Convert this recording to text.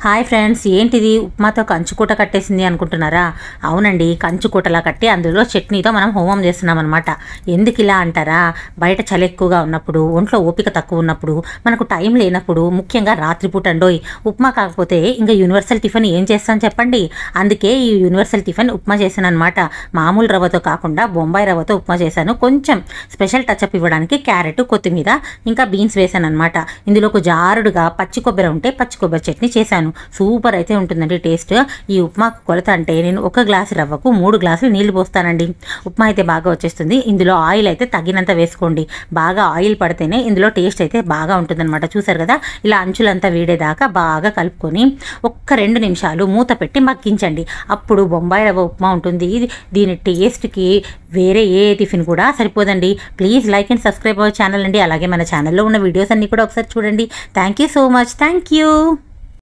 Hi friends, ఏంటిది ఉప్మాతో కంచుకూట కట్టేసింది అనుకుంటున్నారా? అవునండి, కంచుకూటలా కట్టి అందులో చట్నీతో మనం హోమం చేస్తున్నాం అనమాట. ఎందుకు ఇలా అంటారా? బయట చలి ఎక్కువగా ఉన్నప్పుడు, ఒంట్లో ఓపిక తక్కువ ఉన్నప్పుడు, మనకు టైం లేనప్పుడు, ముఖ్యంగా రాత్రిపూట అండోయ్ ఉప్మా కాకపోతే ఇంకా యూనివర్సల్ టిఫిన్ ఏం చేస్తాను చెప్పండి. అందుకే ఈ యూనివర్సల్ టిఫిన్ ఉప్మా చేశాను అనమాట. మామూలు రవ్వతో కాకుండా బొంబాయి రవ్వతో ఉప్మా చేశాను. కొంచెం స్పెషల్ టచ్అప్ ఇవ్వడానికి క్యారెట్, కొత్తిమీర ఇంకా బీన్స్ వేసాను అనమాట. ఇందులోకి జారుడుగా పచ్చి కొబ్బరి ఉంటే పచ్చి కొబ్బరి చట్నీ చేశాను. సూపర్ అయితే ఉంటుందండి టేస్ట్. ఈ ఉప్మా కొలత అంటే నేను 1 గ్లాసు రవ్వకు 3 గ్లాసులు నీళ్లు పోస్తానండి. ఉప్మా అయితే బాగా వచ్చేస్తుంది. ఇందులో ఆయిల్ అయితే తగినంత వేసుకోండి. బాగా ఆయిల్ పడితేనే ఇందులో టేస్ట్ అయితే బాగా ఉంటుందన్నమాట. చూసారు కదా, ఇలా అంచులంతా వీడేదాకా బాగా కలుపుకొని ఒక్క 2 నిమిషాలు మూత పెట్టి మగ్గించండి. అప్పుడు బొంబాయి రవ్వ ఉప్మా ఉంటుంది. దీని టేస్ట్కి వేరే ఏ టిఫిన్ కూడా సరిపోదండి. Please like and subscribe our channel అండి. అలాగే మన ఛానల్లో ఉన్న వీడియోస్ అన్నీ కూడా ఒకసారి చూడండి. Thank you so much. Thank you.